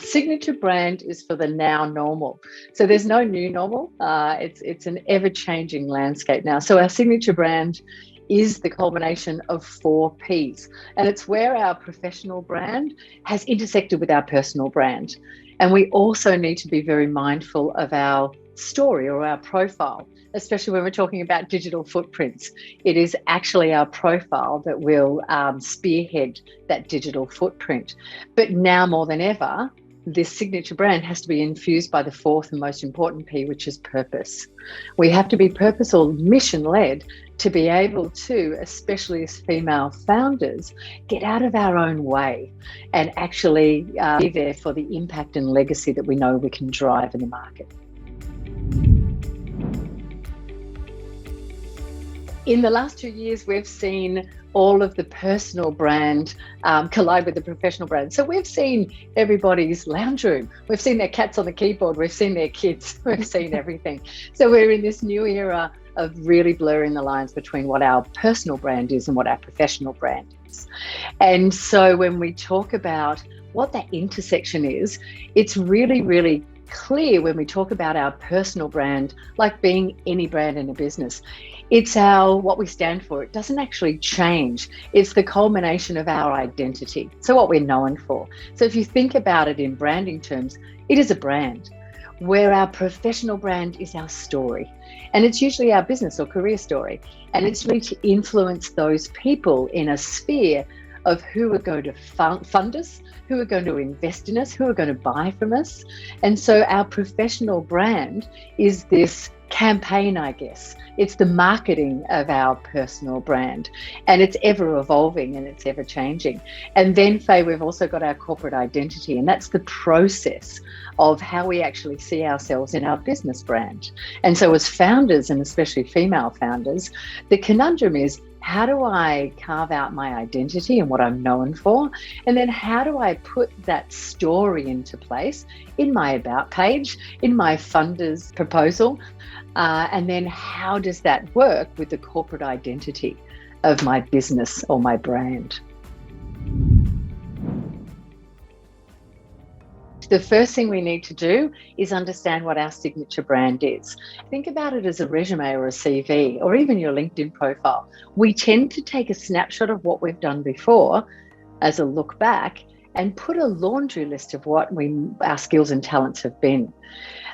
signature brand is for the now normal. So there's no new normal. It's an ever-changing landscape now. So our signature brand is the culmination of 4 Ps. And it's where our professional brand has intersected with our personal brand. And we also need to be very mindful of our story or our profile, especially when we're talking about digital footprints. It is actually our profile that will spearhead that digital footprint. But now more than ever, this signature brand has to be infused by the 4th and most important P, which is purpose. We have to be purpose or mission-led to be able to, especially as female founders, get out of our own way and actually be there for the impact and legacy that we know we can drive in the market. In the last 2 years, we've seen all of the personal brand collide with the professional brand. So we've seen everybody's lounge room. We've seen their cats on the keyboard. We've seen their kids. We've seen everything. So we're in this new era of really blurring the lines between what our personal brand is and what our professional brand is. And so when we talk about what that intersection is, it's really, really clear when we talk about our personal brand, like being any brand in a business. It's what we stand for. It doesn't actually change. It's the culmination of our identity. So what we're known for. So if you think about it in branding terms, it is a brand, where our professional brand is our story. And it's usually our business or career story. And it's really to influence those people in a sphere of who are going to fund us, who are going to invest in us, who are going to buy from us. And so our professional brand is this campaign, I guess. It's the marketing of our personal brand, and it's ever evolving and it's ever changing. And then, Faye, we've also got our corporate identity, and that's the process of how we actually see ourselves in our business brand. And so as founders, and especially female founders, the conundrum is, how do I carve out my identity and what I'm known for? And then how do I put that story into place in my about page, in my funders proposal? And then how does that work with the corporate identity of my business or my brand? The first thing we need to do is understand what our signature brand is. Think about it as a resume or a CV, or even your LinkedIn profile. We tend to take a snapshot of what we've done before as a look back and put a laundry list of what our skills and talents have been.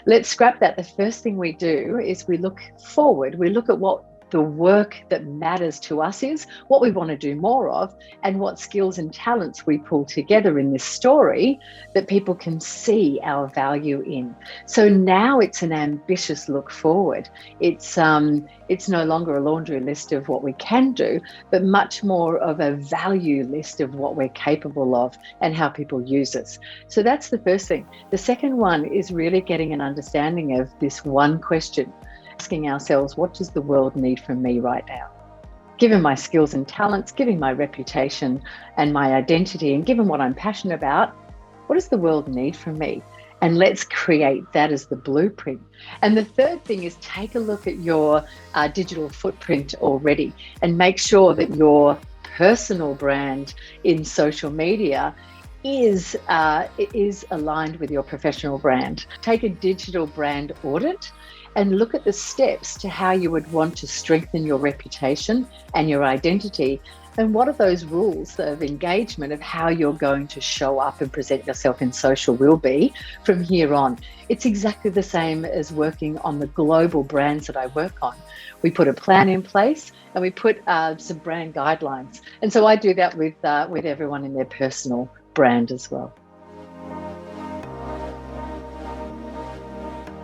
Let's scrap that. The first thing we do is we look forward. We look at what the work that matters to us is, what we want to do more of, and what skills and talents we pull together in this story that people can see our value in. So now it's an ambitious look forward. It's no longer a laundry list of what we can do, but much more of a value list of what we're capable of and how people use us. So that's the first thing. The second one is really getting an understanding of this one question. Asking ourselves, what does the world need from me right now? Given my skills and talents, given my reputation and my identity, and given what I'm passionate about, what does the world need from me? And let's create that as the blueprint. And the third thing is take a look at your digital footprint already and make sure that your personal brand in social media is aligned with your professional brand. Take a digital brand audit and look at the steps to how you would want to strengthen your reputation and your identity. And what are those rules of engagement of how you're going to show up and present yourself in social will be from here on? It's exactly the same as working on the global brands that I work on. We put a plan in place and we put some brand guidelines. And so I do that with everyone in their personal brand as well.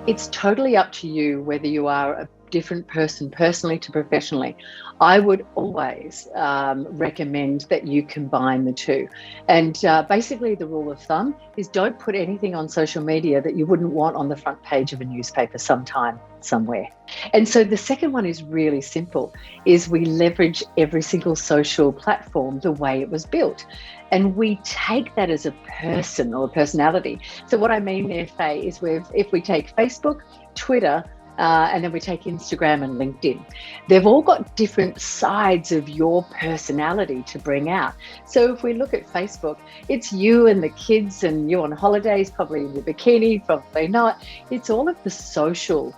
It's totally up to you whether you are a different person personally to professionally. I would always recommend that you combine the two. And basically the rule of thumb is don't put anything on social media that you wouldn't want on the front page of a newspaper sometime, somewhere. And so the second one is really simple, is we leverage every single social platform the way it was built. And we take that as a person or a personality. So what I mean there, Faye, is if we take Facebook, Twitter, and then we take Instagram and LinkedIn. They've all got different sides of your personality to bring out. So if we look at Facebook, it's you and the kids and you on holidays, probably in your bikini, probably not. It's all of the social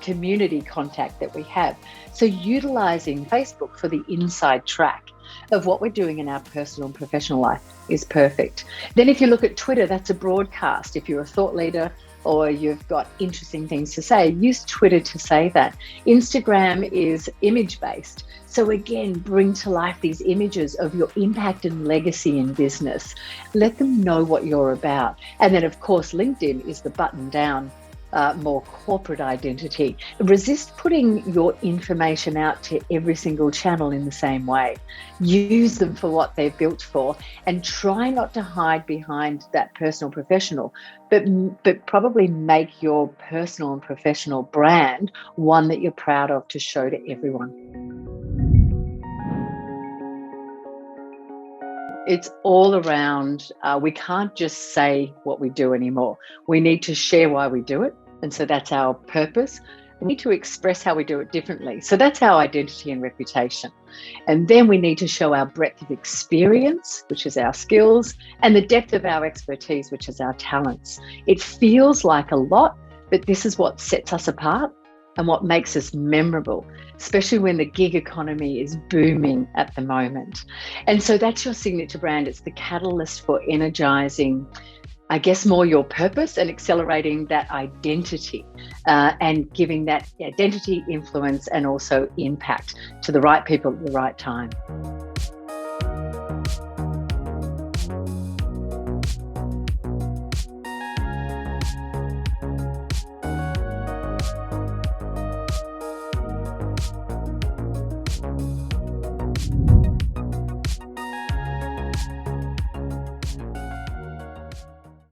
community contact that we have. So utilizing Facebook for the inside track of what we're doing in our personal and professional life is perfect. Then if you look at Twitter, that's a broadcast. If you're a thought leader or you've got interesting things to say, use Twitter to say that. Instagram is image-based. So again, bring to life these images of your impact and legacy in business. Let them know what you're about. And then of course, LinkedIn is the button down, more corporate identity. Resist putting your information out to every single channel in the same way. Use them for what they're built for, and try not to hide behind that personal professional, but probably make your personal and professional brand one that you're proud of to show to everyone. It's all around, we can't just say what we do anymore. We need to share why we do it. And so that's our purpose. We need to express how we do it differently. So that's our identity and reputation. And then we need to show our breadth of experience, which is our skills, and the depth of our expertise, which is our talents. It feels like a lot, but this is what sets us apart and what makes us memorable, especially when the gig economy is booming at the moment. And so that's your signature brand. It's the catalyst for energizing, I guess, more your purpose and accelerating that identity, and giving that identity, influence, and also impact to the right people at the right time.